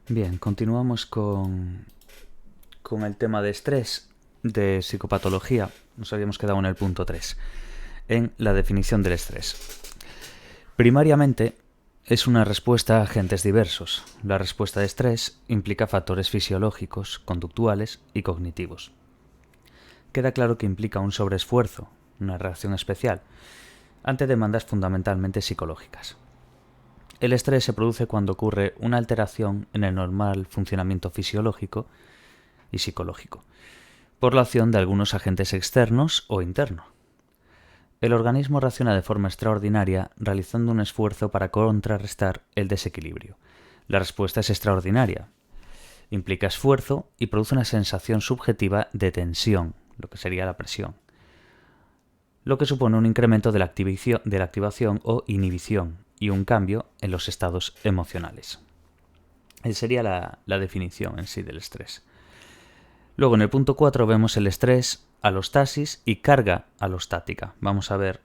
Bien, continuamos con el tema de estrés, de psicopatología. Nos habíamos quedado en el punto 3, en la definición del estrés. Primariamente, es una respuesta a agentes diversos. La respuesta de estrés implica factores fisiológicos, conductuales y cognitivos. Queda claro que implica un sobreesfuerzo, una reacción especial, ante demandas fundamentalmente psicológicas. El estrés se produce cuando ocurre una alteración en el normal funcionamiento fisiológico y psicológico, por la acción de algunos agentes externos o internos. El organismo reacciona de forma extraordinaria realizando un esfuerzo para contrarrestar el desequilibrio. La respuesta es extraordinaria. Implica esfuerzo y produce una sensación subjetiva de tensión, lo que sería la presión, lo que supone un incremento de la activación o inhibición y un cambio en los estados emocionales. Esa sería la definición en sí del estrés. Luego en el punto 4 vemos el estrés, alostasis y carga alostática. Vamos a ver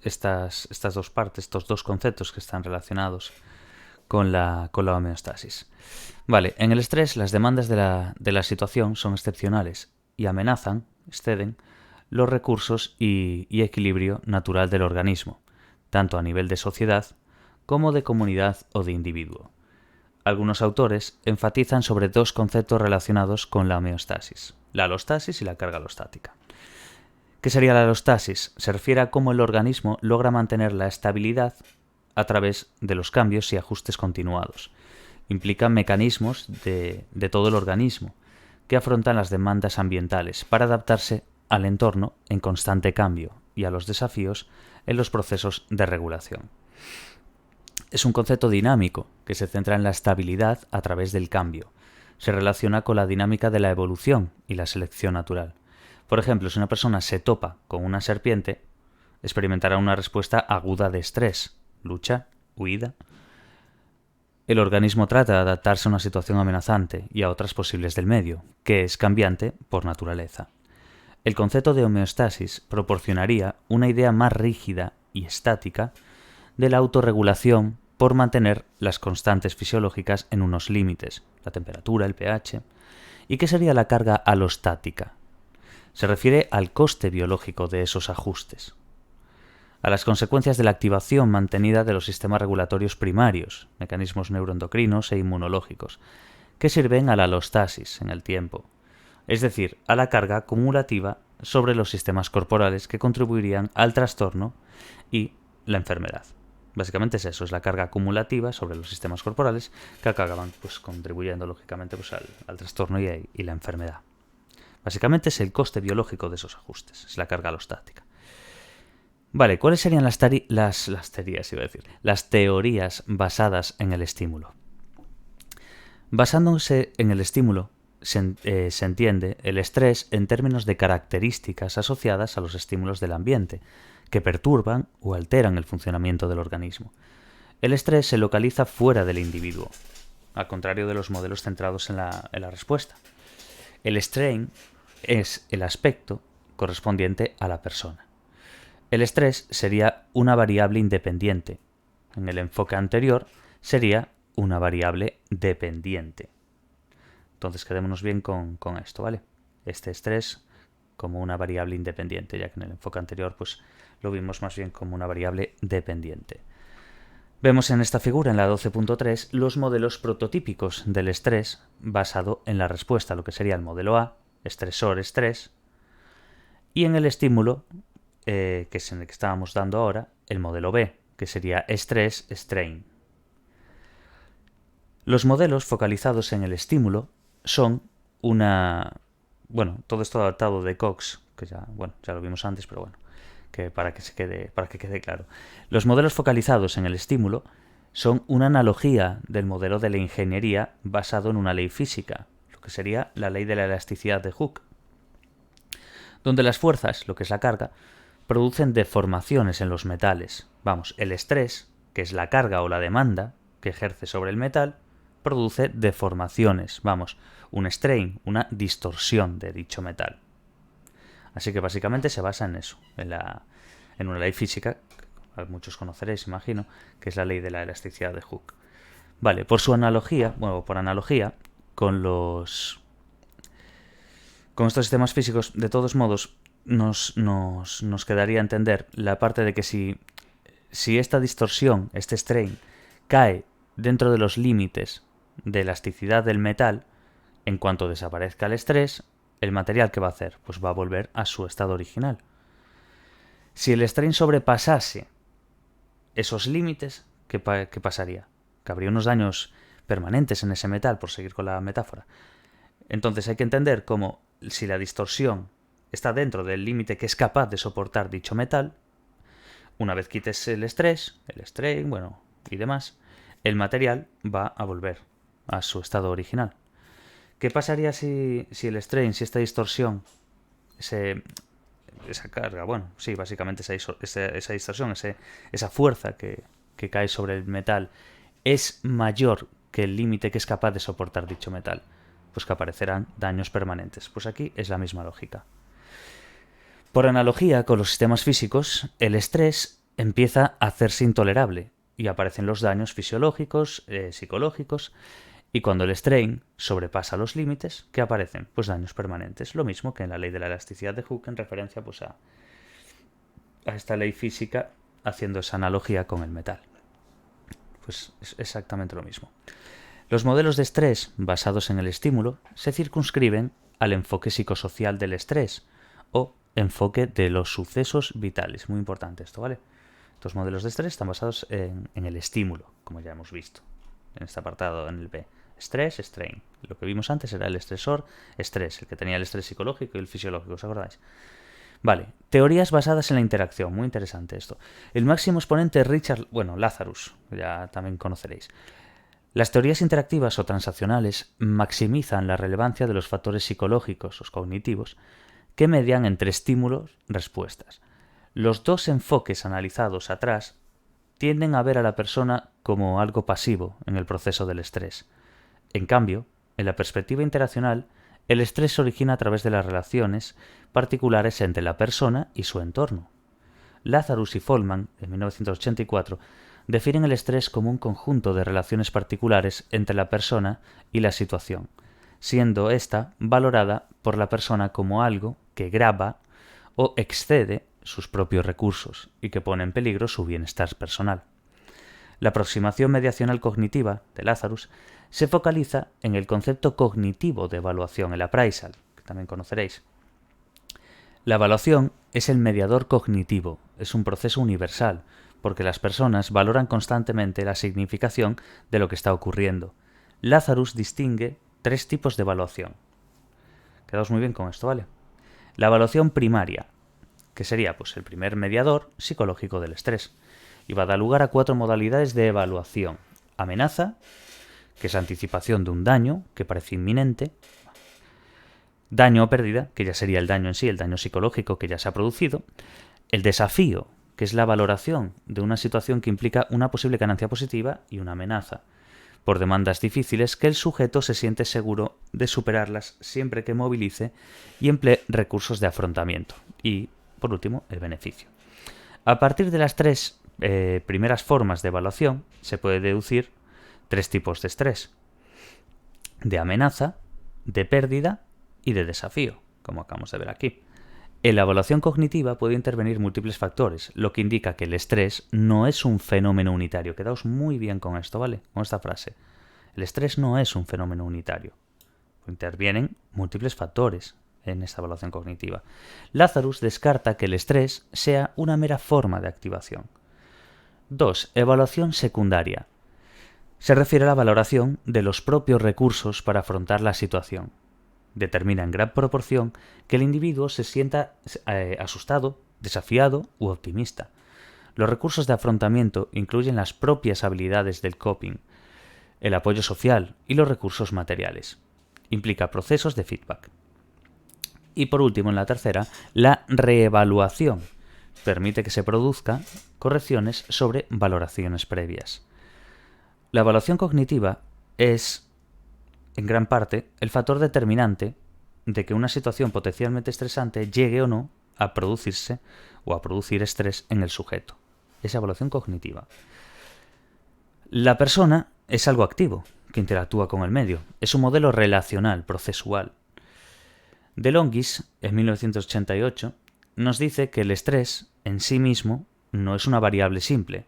estas dos partes, estos dos conceptos que están relacionados con la homeostasis. Vale, en el estrés las demandas de la situación son excepcionales y amenazan, exceden, los recursos y equilibrio natural del organismo, tanto a nivel de sociedad como de comunidad o de individuo. Algunos autores enfatizan sobre dos conceptos relacionados con la homeostasis, la alostasis y la carga alostática. ¿Qué sería la alostasis? Se refiere a cómo el organismo logra mantener la estabilidad a través de los cambios y ajustes continuados. Implica mecanismos de todo el organismo que afrontan las demandas ambientales para adaptarse al entorno en constante cambio y a los desafíos en los procesos de regulación. Es un concepto dinámico que se centra en la estabilidad a través del cambio. Se relaciona con la dinámica de la evolución y la selección natural. Por ejemplo, si una persona se topa con una serpiente, experimentará una respuesta aguda de estrés, lucha, huida. El organismo trata de adaptarse a una situación amenazante y a otras posibles del medio, que es cambiante por naturaleza. El concepto de homeostasis proporcionaría una idea más rígida y estática de la autorregulación por mantener las constantes fisiológicas en unos límites, la temperatura, el pH. ¿Y qué sería la carga alostática? Se refiere al coste biológico de esos ajustes, a las consecuencias de la activación mantenida de los sistemas regulatorios primarios, mecanismos neuroendocrinos e inmunológicos, que sirven a la alostasis en el tiempo, es decir, a la carga acumulativa sobre los sistemas corporales que contribuirían al trastorno y la enfermedad. Básicamente es eso, es la carga acumulativa sobre los sistemas corporales que acaban contribuyendo lógicamente al trastorno y la enfermedad. Básicamente es el coste biológico de esos ajustes, es la carga alostática. Vale, ¿cuáles serían las teorías basadas en el estímulo? Basándose en el estímulo, se entiende el estrés en términos de características asociadas a los estímulos del ambiente, que perturban o alteran el funcionamiento del organismo. El estrés se localiza fuera del individuo, al contrario de los modelos centrados en la respuesta. El strain es el aspecto correspondiente a la persona. El estrés sería una variable independiente. En el enfoque anterior sería una variable dependiente. Entonces quedémonos bien con esto, ¿vale? Este estrés como una variable independiente, ya que en el enfoque anterior pues lo vimos más bien como una variable dependiente. Vemos en esta figura, en la 12.3, los modelos prototípicos del estrés basado en la respuesta, lo que sería el modelo A, estresor-estrés, y en el estímulo, que es en el que estábamos dando ahora, el modelo B, que sería estrés-strain. Los modelos focalizados en el estímulo son todo esto adaptado de Cox, que ya lo vimos antes, pero bueno, que para que quede claro. Los modelos focalizados en el estímulo son una analogía del modelo de la ingeniería basado en una ley física, lo que sería la ley de la elasticidad de Hooke, donde las fuerzas, lo que es la carga, producen deformaciones en los metales. El estrés, que es la carga o la demanda que ejerce sobre el metal, produce deformaciones, un strain, una distorsión de dicho metal. Así que básicamente se basa en eso, en una ley física, que muchos conoceréis, imagino, que es la ley de la elasticidad de Hooke. Vale, por su analogía, bueno, por analogía, con estos sistemas físicos, de todos modos, nos quedaría entender la parte de que si esta distorsión, este strain, cae dentro de los límites de elasticidad del metal, en cuanto desaparezca el estrés, el material que va a hacer, pues va a volver a su estado original. Si el strain sobrepasase esos límites, ¿qué pasaría? Que habría unos daños permanentes en ese metal, por seguir con la metáfora. Entonces hay que entender cómo si la distorsión está dentro del límite que es capaz de soportar dicho metal, una vez quites el estrés, el strain, bueno, y demás, el material va a volver a su estado original. ¿Qué pasaría si el strain, si esta distorsión, esa carga, bueno, sí, básicamente esa distorsión, esa fuerza que cae sobre el metal es mayor que el límite que es capaz de soportar dicho metal? Pues que aparecerán daños permanentes. Pues aquí es la misma lógica. Por analogía con los sistemas físicos, el estrés empieza a hacerse intolerable y aparecen los daños fisiológicos, psicológicos, y cuando el strain sobrepasa los límites, ¿qué aparecen? Pues daños permanentes. Lo mismo que en la ley de la elasticidad de Hooke en referencia pues a esta ley física, haciendo esa analogía con el metal. Pues es exactamente lo mismo. Los modelos de estrés basados en el estímulo se circunscriben al enfoque psicosocial del estrés o enfoque de los sucesos vitales. Muy importante esto, ¿vale? Estos modelos de estrés están basados en el estímulo, como ya hemos visto en este apartado, en el B. Estrés, strain. Lo que vimos antes era el estresor, estrés, el que tenía el estrés psicológico y el fisiológico, ¿os acordáis? Vale, teorías basadas en la interacción, muy interesante esto. El máximo exponente es Lazarus, ya también conoceréis. Las teorías interactivas o transaccionales maximizan la relevancia de los factores psicológicos o cognitivos que median entre estímulos-respuestas. Los dos enfoques analizados atrás tienden a ver a la persona como algo pasivo en el proceso del estrés. En cambio, en la perspectiva interaccional, el estrés se origina a través de las relaciones particulares entre la persona y su entorno. Lazarus y Folman, en 1984, definen el estrés como un conjunto de relaciones particulares entre la persona y la situación, siendo ésta valorada por la persona como algo que grava o excede sus propios recursos y que pone en peligro su bienestar personal. La aproximación mediacional cognitiva de Lazarus se focaliza en el concepto cognitivo de evaluación, el appraisal, que también conoceréis. La evaluación es el mediador cognitivo, es un proceso universal, porque las personas valoran constantemente la significación de lo que está ocurriendo. Lazarus distingue 3 tipos de evaluación. Quedaos muy bien con esto, ¿vale? La evaluación primaria, que sería pues el primer mediador psicológico del estrés, y va a dar lugar a 4 modalidades de evaluación. Amenaza, que es la anticipación de un daño que parece inminente. Daño o pérdida, que ya sería el daño en sí, el daño psicológico que ya se ha producido. El desafío, que es la valoración de una situación que implica una posible ganancia positiva, y una amenaza, por demandas difíciles que el sujeto se siente seguro de superarlas siempre que movilice y emplee recursos de afrontamiento. Y, por último, el beneficio. A partir de las 3 primeras formas de evaluación se puede deducir 3 tipos de estrés: de amenaza, de pérdida y de desafío, como acabamos de ver aquí. En la evaluación cognitiva puede intervenir múltiples factores, lo que indica que el estrés no es un fenómeno unitario. Quedaos muy bien con esto, ¿vale? Con esta frase. El estrés no es un fenómeno unitario. Intervienen múltiples factores en esta evaluación cognitiva. Lazarus descarta que el estrés sea una mera forma de activación. 2. Evaluación secundaria. Se refiere a la valoración de los propios recursos para afrontar la situación. Determina en gran proporción que el individuo se sienta asustado, desafiado u optimista. Los recursos de afrontamiento incluyen las propias habilidades del coping, el apoyo social y los recursos materiales. Implica procesos de feedback. Y por último, en la tercera, la reevaluación. Permite que se produzcan correcciones sobre valoraciones previas. La evaluación cognitiva es, en gran parte, el factor determinante de que una situación potencialmente estresante llegue o no a producirse o a producir estrés en el sujeto. Esa evaluación cognitiva. La persona es algo activo, que interactúa con el medio. Es un modelo relacional, procesual. De Longis, en 1988, nos dice que el estrés, en sí mismo, no es una variable simple,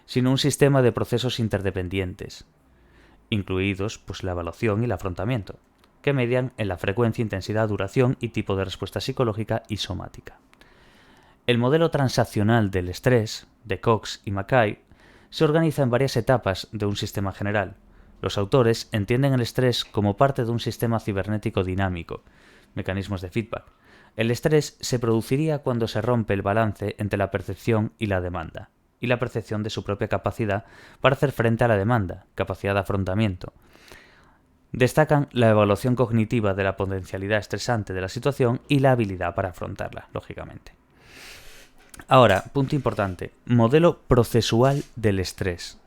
sino un sistema de procesos interdependientes, incluidos la evaluación y el afrontamiento, que median en la frecuencia, intensidad, duración y tipo de respuesta psicológica y somática. El modelo transaccional del estrés, de Cox y Mackay, se organiza en varias etapas de un sistema general. Los autores entienden el estrés como parte de un sistema cibernético dinámico, mecanismos de feedback. El estrés se produciría cuando se rompe el balance entre la percepción y la demanda, y la percepción de su propia capacidad para hacer frente a la demanda, capacidad de afrontamiento. Destacan la evaluación cognitiva de la potencialidad estresante de la situación y la habilidad para afrontarla, lógicamente. Ahora, punto importante, modelo procesual del estrés.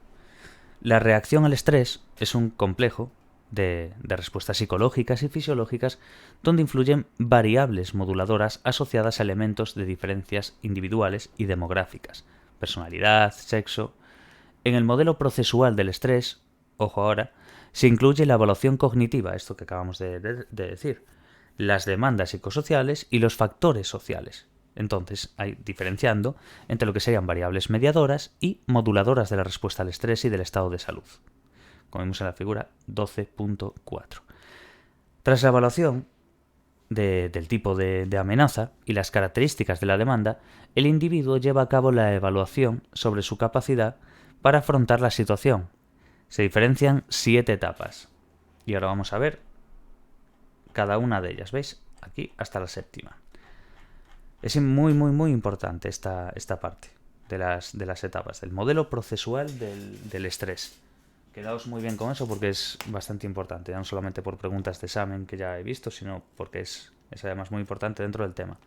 La reacción al estrés es un complejo de respuestas psicológicas y fisiológicas donde influyen variables moduladoras asociadas a elementos de diferencias individuales y demográficas, personalidad, sexo. En el modelo procesual del estrés, ojo ahora, se incluye la evaluación cognitiva, esto que acabamos de decir, las demandas psicosociales y los factores sociales. Entonces, hay diferenciando entre lo que serían variables mediadoras y moduladoras de la respuesta al estrés y del estado de salud, como vemos en la figura 12.4. Tras la evaluación del tipo de amenaza y las características de la demanda, el individuo lleva a cabo la evaluación sobre su capacidad para afrontar la situación. Se diferencian 7 etapas. Y ahora vamos a ver cada una de ellas, ¿veis? Aquí hasta la 7ª. Es muy importante esta parte de las etapas, del modelo procesual del estrés. Quedaos muy bien con eso porque es bastante importante, no solamente por preguntas de examen que ya he visto, sino porque es además muy importante dentro del tema.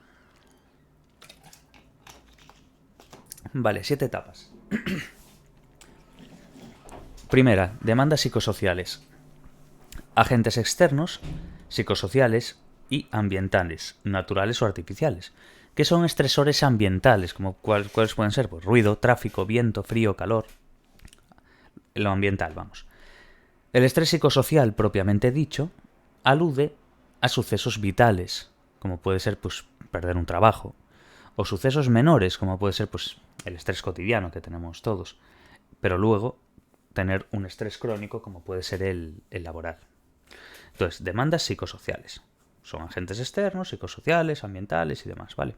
Vale, 7 etapas. Primera, demandas psicosociales. Agentes externos, psicosociales y ambientales, naturales o artificiales, que son estresores ambientales, como cuáles pueden ser, pues ruido, tráfico, viento, frío, calor. Lo ambiental, vamos. El estrés psicosocial propiamente dicho alude a sucesos vitales, como puede ser perder un trabajo, o sucesos menores, como puede ser el estrés cotidiano que tenemos todos, pero luego tener un estrés crónico como puede ser el laboral. Entonces, demandas psicosociales. Son agentes externos, psicosociales, ambientales y demás, ¿vale?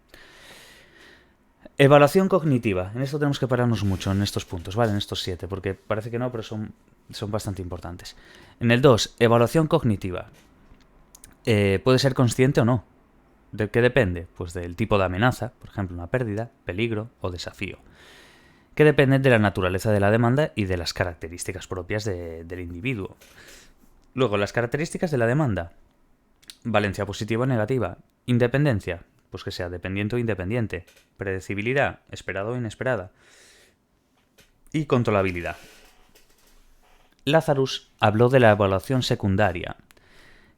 Evaluación cognitiva. En esto tenemos que pararnos mucho en estos puntos, ¿vale? En estos 7, porque parece que no, pero son bastante importantes. En el 2, evaluación cognitiva. Puede ser consciente o no. ¿De qué depende? Pues del tipo de amenaza, por ejemplo, una pérdida, peligro o desafío, que dependen de la naturaleza de la demanda y de las características propias del individuo. Luego, las características de la demanda. Valencia positiva o negativa. Independencia, pues que sea dependiente o independiente. Predecibilidad, esperada o inesperada. Y controlabilidad. Lazarus habló de la evaluación secundaria,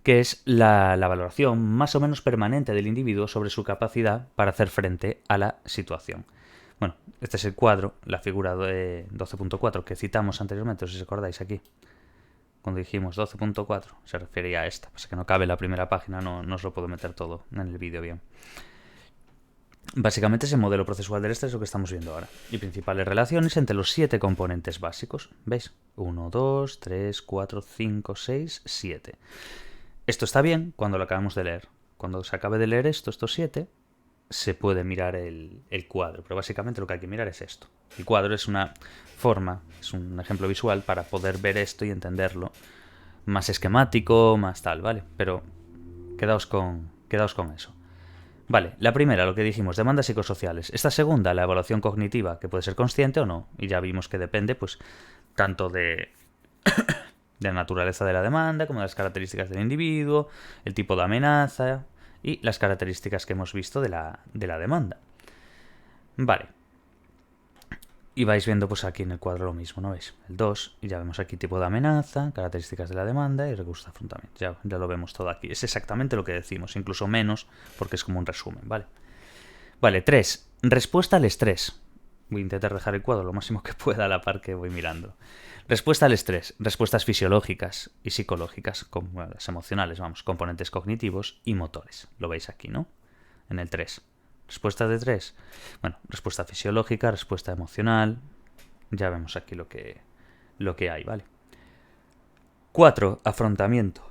que es la valoración más o menos permanente del individuo sobre su capacidad para hacer frente a la situación. Bueno, este es el cuadro, la figura de 12.4 que citamos anteriormente, si os acordáis aquí. Cuando dijimos 12.4 se refería a esta, pasa que no cabe la primera página, no os lo puedo meter todo en el vídeo bien. Básicamente es el modelo procesual del estrés lo que estamos viendo ahora. Y principales relaciones entre los 7 componentes básicos. ¿Veis? 1, 2, 3, 4, 5, 6, 7. Esto está bien cuando lo acabamos de leer. Cuando se acabe de leer estos 7, se puede mirar el cuadro. Pero básicamente lo que hay que mirar es esto. El cuadro es una forma, es un ejemplo visual para poder ver esto y entenderlo. Más esquemático, más tal, ¿vale? Pero quedaos con eso. Vale, la primera, lo que dijimos, demandas psicosociales. Esta segunda, la evaluación cognitiva, que puede ser consciente o no. Y ya vimos que depende, tanto de la naturaleza de la demanda, como de las características del individuo, el tipo de amenaza y las características que hemos visto de la demanda. Vale. Y vais viendo aquí en el cuadro lo mismo, ¿no veis? El 2, y ya vemos aquí tipo de amenaza, características de la demanda y recursos de afrontamiento. Ya lo vemos todo aquí. Es exactamente lo que decimos, incluso menos, porque es como un resumen, ¿vale? Vale, 3. Respuesta al estrés. Voy a intentar dejar el cuadro lo máximo que pueda a la par que voy mirando. Respuesta al estrés, respuestas fisiológicas y psicológicas, como las emocionales, vamos, componentes cognitivos y motores. Lo veis aquí, ¿no? En el 3. Respuesta de 3. Bueno, respuesta fisiológica, respuesta emocional. Ya vemos aquí lo que hay, ¿vale? 4. Afrontamiento.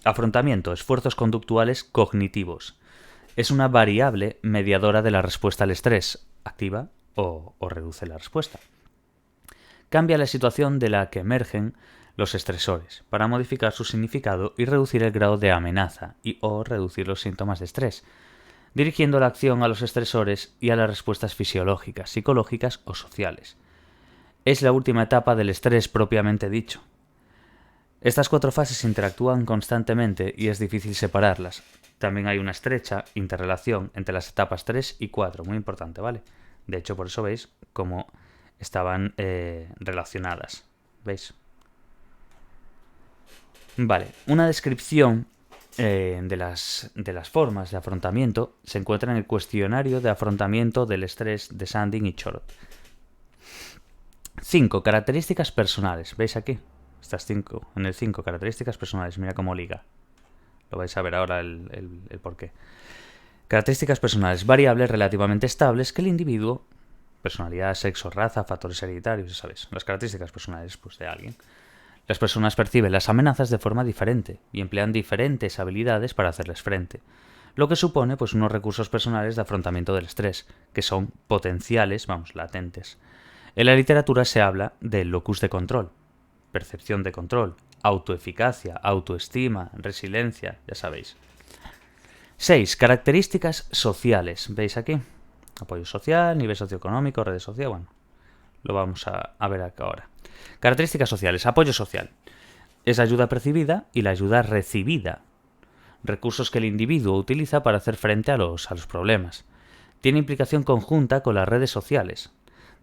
Afrontamiento, esfuerzos conductuales cognitivos. Es una variable mediadora de la respuesta al estrés. Activa o reduce la respuesta. Cambia la situación de la que emergen los estresores para modificar su significado y reducir el grado de amenaza o reducir los síntomas de estrés, dirigiendo la acción a los estresores y a las respuestas fisiológicas, psicológicas o sociales. Es la última etapa del estrés propiamente dicho. Estas 4 fases interactúan constantemente y es difícil separarlas. También hay una estrecha interrelación entre las etapas 3 y 4, muy importante, ¿vale? De hecho, por eso veis cómo estaban relacionadas. ¿Veis? Vale, una descripción de las formas de afrontamiento se encuentra en el cuestionario de afrontamiento del estrés de Sandin y Chorot. 5. Características personales. ¿Veis aquí? Estas 5. En el 5, características personales. Mira cómo liga. Lo vais a ver ahora el porqué. Características personales. Variables relativamente estables que el individuo, personalidad, sexo, raza, factores hereditarios, ya sabéis, las características personales pues, de alguien. Las personas perciben las amenazas de forma diferente y emplean diferentes habilidades para hacerles frente, lo que supone pues, unos recursos personales de afrontamiento del estrés, que son potenciales, latentes. En la literatura se habla del locus de control, percepción de control, autoeficacia, autoestima, resiliencia, ya sabéis. 6. Características sociales. ¿Veis aquí? Apoyo social, nivel socioeconómico, redes sociales, bueno, lo vamos a ver acá ahora. Características sociales. Apoyo social. Es ayuda percibida y la ayuda recibida. Recursos que el individuo utiliza para hacer frente a los problemas. Tiene implicación conjunta con las redes sociales.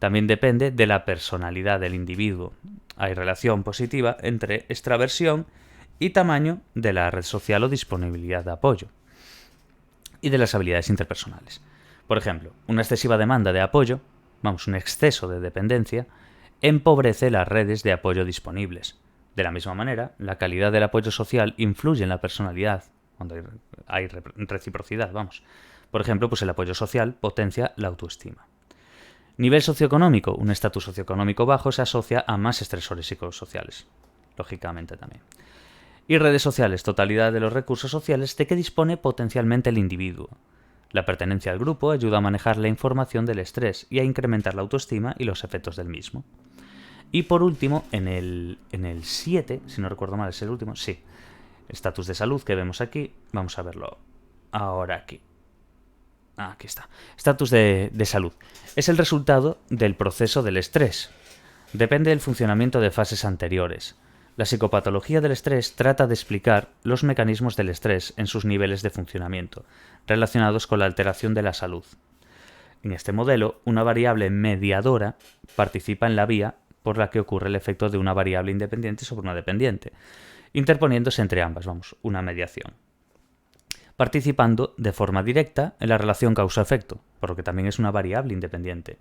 También depende de la personalidad del individuo. Hay relación positiva entre extraversión y tamaño de la red social o disponibilidad de apoyo. Y de las habilidades interpersonales. Por ejemplo, una excesiva demanda de apoyo, un exceso de dependencia, empobrece las redes de apoyo disponibles. De la misma manera, la calidad del apoyo social influye en la personalidad, cuando hay reciprocidad, Por ejemplo, pues el apoyo social potencia la autoestima. Nivel socioeconómico. Un estatus socioeconómico bajo se asocia a más estresores psicosociales, lógicamente también. Y redes sociales. Totalidad de los recursos sociales de que dispone potencialmente el individuo. La pertenencia al grupo ayuda a manejar la información del estrés y a incrementar la autoestima y los efectos del mismo. Y por último, en el 7, si no recuerdo mal, es el último, sí, estatus de salud que vemos aquí, vamos a verlo ahora aquí. Aquí está. Estatus de salud. Es el resultado del proceso del estrés. Depende del funcionamiento de fases anteriores. La psicopatología del estrés trata de explicar los mecanismos del estrés en sus niveles de funcionamiento, relacionados con la alteración de la salud. En este modelo, una variable mediadora participa en la vía por la que ocurre el efecto de una variable independiente sobre una dependiente, interponiéndose entre ambas, una mediación. Participando de forma directa en la relación causa-efecto, por lo que también es una variable independiente.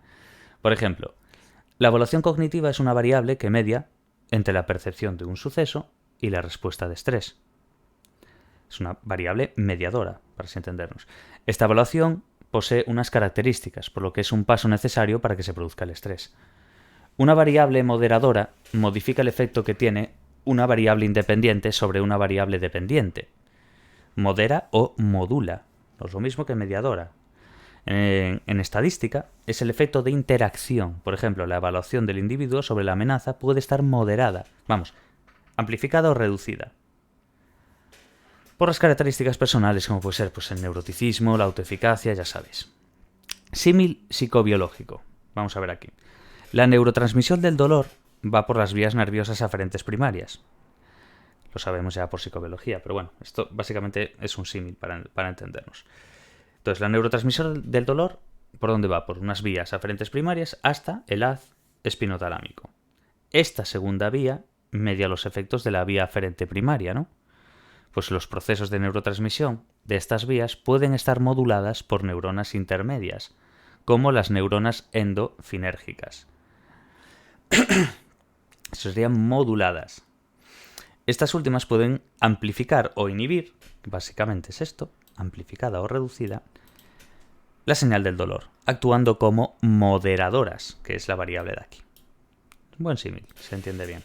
Por ejemplo, la evaluación cognitiva es una variable que media entre la percepción de un suceso y la respuesta de estrés. Es una variable mediadora, para así entendernos. Esta evaluación posee unas características, por lo que es un paso necesario para que se produzca el estrés. Una variable moderadora modifica el efecto que tiene una variable independiente sobre una variable dependiente. Modera o modula, no es lo mismo que mediadora. En estadística es el efecto de interacción. Por ejemplo, la evaluación del individuo sobre la amenaza puede estar moderada, amplificada o reducida, por las características personales, como puede ser el neuroticismo, la autoeficacia, ya sabéis. Símil psicobiológico. Vamos a ver aquí. La neurotransmisión del dolor va por las vías nerviosas aferentes primarias. Lo sabemos ya por psicobiología, pero bueno, esto básicamente es un símil para entendernos. Entonces, la neurotransmisión del dolor, ¿por dónde va? Por unas vías aferentes primarias hasta el haz espinotalámico. Esta segunda vía media los efectos de la vía aferente primaria, ¿no? Pues los procesos de neurotransmisión de estas vías pueden estar moduladas por neuronas intermedias, como las neuronas endofinérgicas. Serían moduladas. Estas últimas pueden amplificar o inhibir, básicamente es esto, amplificada o reducida, la señal del dolor, actuando como moderadoras, que es la variable de aquí. Buen símil, se entiende bien.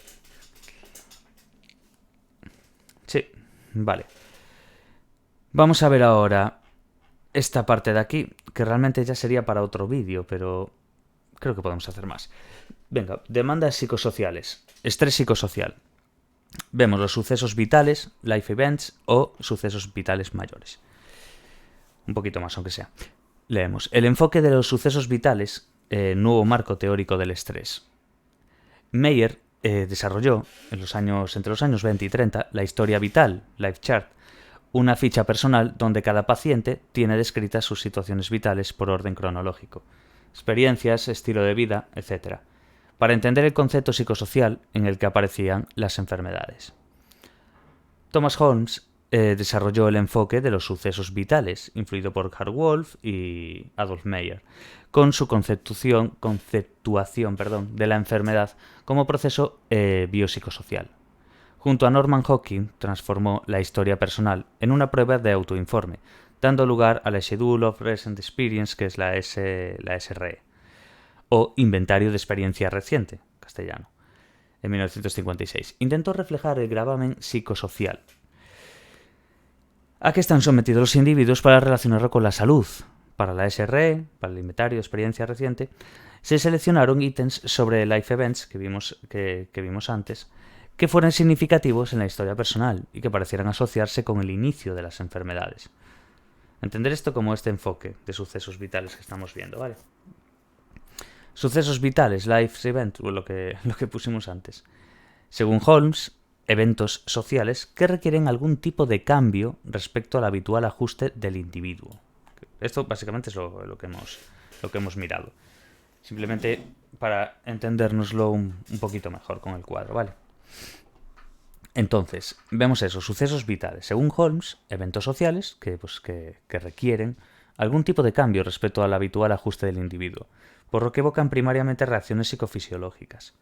Sí, vale. Vamos a ver ahora esta parte de aquí, que realmente ya sería para otro vídeo, pero creo que podemos hacer más. Venga, demandas psicosociales, estrés psicosocial. Vemos los sucesos vitales, life events o sucesos vitales mayores. Un poquito más, aunque sea. Leemos. El enfoque de los sucesos vitales, nuevo marco teórico del estrés. Meyer desarrolló entre los años 20 y 30 la historia vital, Life Chart, una ficha personal donde cada paciente tiene descritas sus situaciones vitales por orden cronológico, experiencias, estilo de vida, etc., para entender el concepto psicosocial en el que aparecían las enfermedades. Thomas Holmes desarrolló el enfoque de los sucesos vitales, influido por Karl Wolff y Adolf Meyer, con su conceptuación de la enfermedad como proceso biopsicosocial. Junto a Norman Hawking, transformó la historia personal en una prueba de autoinforme, dando lugar a la Schedule of Recent Experience, que es la SRE, o Inventario de Experiencia Reciente, castellano, en 1956. Intentó reflejar el gravamen psicosocial a que están sometidos los individuos para relacionarlo con la salud. Para la SRE, para el Inventario de Experiencia Reciente, se seleccionaron ítems sobre life events que vimos antes, que fueran significativos en la historia personal y que parecieran asociarse con el inicio de las enfermedades. Entender esto como este enfoque de sucesos vitales que estamos viendo, ¿vale? Sucesos vitales, life event, lo que pusimos antes. Según Holmes, eventos sociales que requieren algún tipo de cambio respecto al habitual ajuste del individuo. Esto básicamente es lo que hemos mirado. Simplemente para entendérnoslo un poquito mejor con el cuadro, ¿vale? Entonces, vemos eso, sucesos vitales. Según Holmes, eventos sociales que requieren algún tipo de cambio respecto al habitual ajuste del individuo, por lo que evocan primariamente reacciones psicofisiológicas.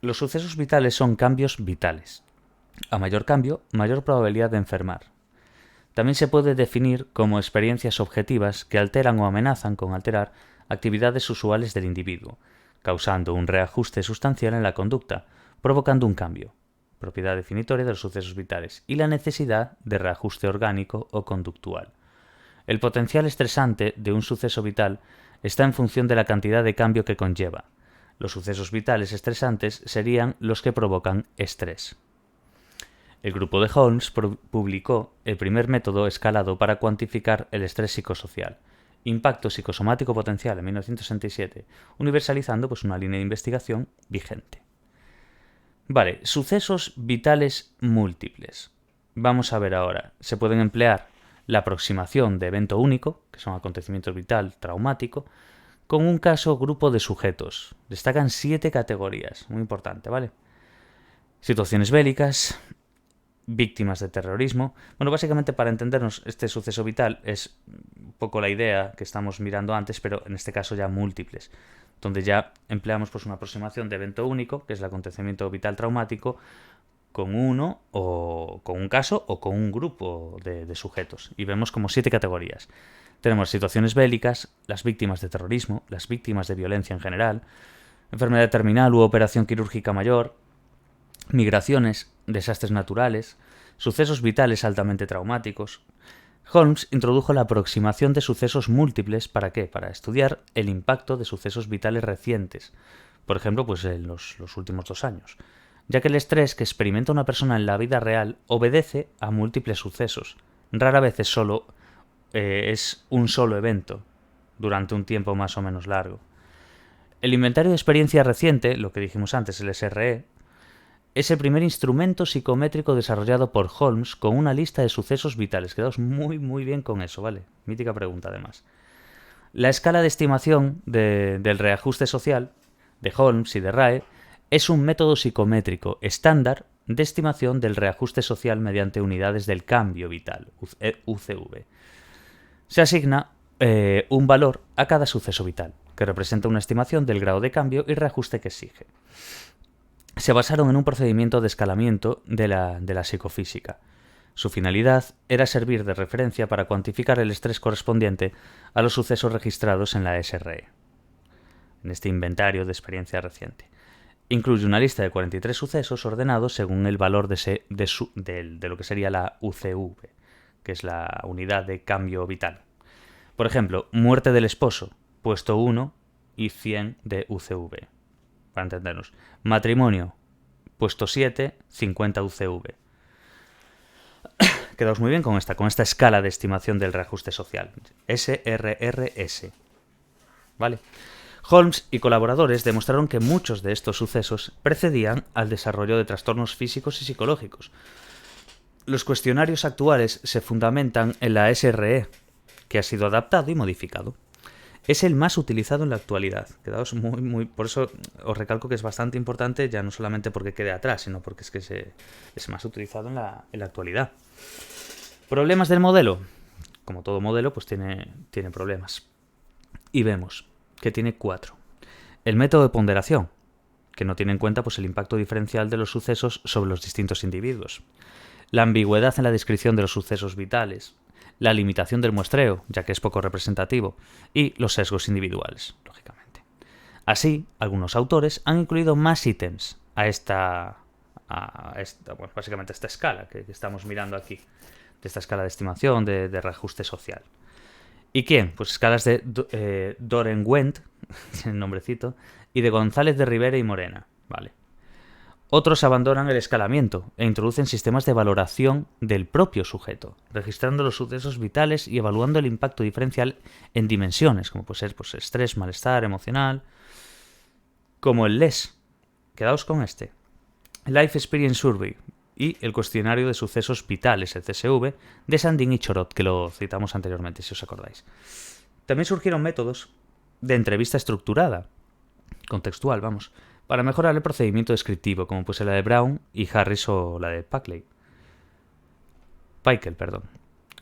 Los sucesos vitales son cambios vitales. A mayor cambio, mayor probabilidad de enfermar. También se puede definir como experiencias objetivas que alteran o amenazan con alterar actividades usuales del individuo, causando un reajuste sustancial en la conducta, provocando un cambio, propiedad definitoria de los sucesos vitales, y la necesidad de reajuste orgánico o conductual. El potencial estresante de un suceso vital está en función de la cantidad de cambio que conlleva. Los sucesos vitales estresantes serían los que provocan estrés. El grupo de Holmes publicó el primer método escalado para cuantificar el estrés psicosocial, Impacto psicosomático potencial, en 1967, universalizando una línea de investigación vigente. Vale, sucesos vitales múltiples. Vamos a ver ahora. Se pueden emplear la aproximación de evento único, que son acontecimientos vital traumático, con un caso grupo de sujetos. Destacan 7 categorías, muy importante, ¿vale? Situaciones bélicas, víctimas de terrorismo. Bueno, básicamente para entendernos, este suceso vital es un poco la idea que estamos mirando antes, pero en este caso ya múltiples, donde ya empleamos una aproximación de evento único, que es el acontecimiento vital traumático, con uno o con un caso o con un grupo de sujetos. Y vemos como 7 categorías. Tenemos situaciones bélicas, las víctimas de terrorismo, las víctimas de violencia en general, enfermedad terminal u operación quirúrgica mayor, migraciones, desastres naturales, sucesos vitales altamente traumáticos. Holmes introdujo la aproximación de sucesos múltiples. ¿Para qué? Para estudiar el impacto de sucesos vitales recientes, por ejemplo, en los últimos 2 años, ya que el estrés que experimenta una persona en la vida real obedece a múltiples sucesos. Rara vez es un solo evento durante un tiempo más o menos largo. El inventario de experiencia reciente, lo que dijimos antes, el SRE, es el primer instrumento psicométrico desarrollado por Holmes con una lista de sucesos vitales. Quedaos muy bien con eso, ¿vale? Mítica pregunta, además. La escala de estimación del reajuste social de Holmes y de Rae es un método psicométrico estándar de estimación del reajuste social mediante unidades del cambio vital, UCV. Se asigna un valor a cada suceso vital, que representa una estimación del grado de cambio y reajuste que exige. Se basaron en un procedimiento de escalamiento de la psicofísica. Su finalidad era servir de referencia para cuantificar el estrés correspondiente a los sucesos registrados en la SRE, en este inventario de experiencia reciente. Incluye una lista de 43 sucesos ordenados según el valor de lo que sería la UCV, que es la unidad de cambio vital. Por ejemplo, muerte del esposo, puesto 1 y 100 de UCV, para entendernos. Matrimonio, puesto 7, 50 UCV. Quedaos muy bien con esta escala de estimación del reajuste social. SRRS. ¿Vale? Holmes y colaboradores demostraron que muchos de estos sucesos precedían al desarrollo de trastornos físicos y psicológicos. Los cuestionarios actuales se fundamentan en la SRE, que ha sido adaptado y modificado. Es el más utilizado en la actualidad. Quedaos por eso os recalco que es bastante importante, ya no solamente porque quede atrás, sino porque es que es más utilizado en la actualidad. ¿Problemas del modelo? Como todo modelo, pues tiene problemas. Y vemos que tiene 4. El método de ponderación, que no tiene en cuenta pues, el impacto diferencial de los sucesos sobre los distintos individuos. La ambigüedad en la descripción de los sucesos vitales. La limitación del muestreo, ya que es poco representativo. Y los sesgos individuales, lógicamente. Así, algunos autores han incluido más ítems básicamente a esta escala que estamos mirando aquí, de esta escala de estimación de reajuste social. ¿Y quién? Pues escalas de Doren Wendt, el nombrecito, y de González de Rivera y Morena. Vale. Otros abandonan el escalamiento e introducen sistemas de valoración del propio sujeto, registrando los sucesos vitales y evaluando el impacto diferencial en dimensiones, como puede ser pues, estrés, malestar, emocional, como el LES. Quedaos con este. Life Experience Survey y el cuestionario de sucesos vitales, el CSV, de Sandin y Chorot, que lo citamos anteriormente, si os acordáis. También surgieron métodos de entrevista estructurada, contextual, vamos, para mejorar el procedimiento descriptivo, como pues la de Brown y Harris o la de Peikel.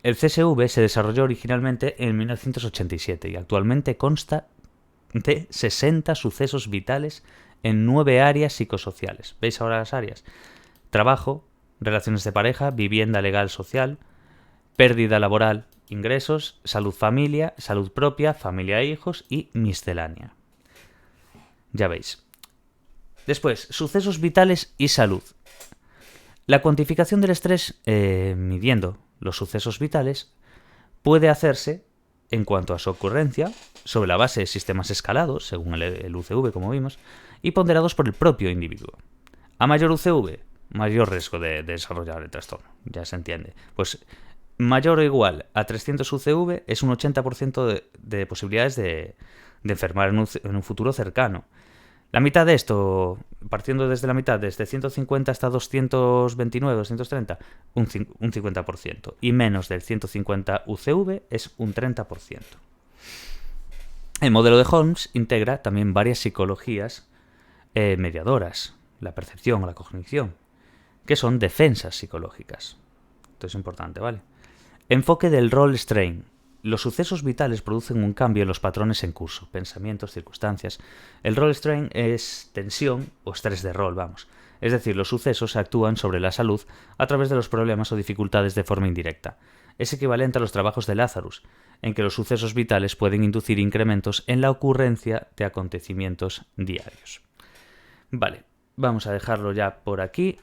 El CSV se desarrolló originalmente en 1987 y actualmente consta de 60 sucesos vitales en 9 áreas psicosociales. ¿Veis ahora las áreas? Trabajo, relaciones de pareja, vivienda legal social, pérdida laboral, ingresos, salud familia, salud propia, familia e hijos y miscelánea. Ya veis. Después, sucesos vitales y salud. La cuantificación del estrés, midiendo los sucesos vitales, puede hacerse en cuanto a su ocurrencia, sobre la base de sistemas escalados, según el UCV, como vimos, y ponderados por el propio individuo. A mayor UCV, mayor riesgo de desarrollar el trastorno, ya se entiende. Pues mayor o igual a 300 UCV es un 80% de posibilidades de enfermar en un futuro cercano. La mitad de esto, partiendo desde la mitad, desde 150 hasta 229, 230, un 50%. Y menos del 150 UCV es un 30%. El modelo de Holmes integra también varias psicologías mediadoras, la percepción o la cognición, que son defensas psicológicas. Esto es importante, ¿vale? Enfoque del role strain. Los sucesos vitales producen un cambio en los patrones en curso, pensamientos, circunstancias. El role strain es tensión o estrés de rol, vamos. Es decir, los sucesos actúan sobre la salud a través de los problemas o dificultades de forma indirecta. Es equivalente a los trabajos de Lazarus, en que los sucesos vitales pueden inducir incrementos en la ocurrencia de acontecimientos diarios. Vale, vamos a dejarlo ya por aquí.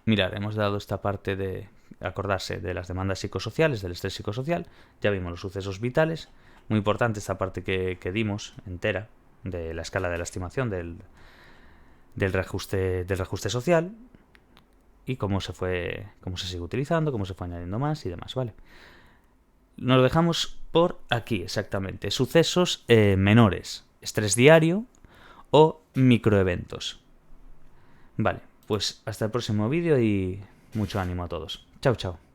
Mirad, hemos dado esta parte de acordarse de las demandas psicosociales, del estrés psicosocial. Ya vimos los sucesos vitales. Muy importante esta parte que dimos entera de la escala de la estimación del reajuste social y cómo se sigue utilizando, cómo se fue añadiendo más y demás, ¿vale? Nos lo dejamos por aquí exactamente. Sucesos menores, estrés diario o microeventos. Vale, pues hasta el próximo vídeo y mucho ánimo a todos. Chao, chao.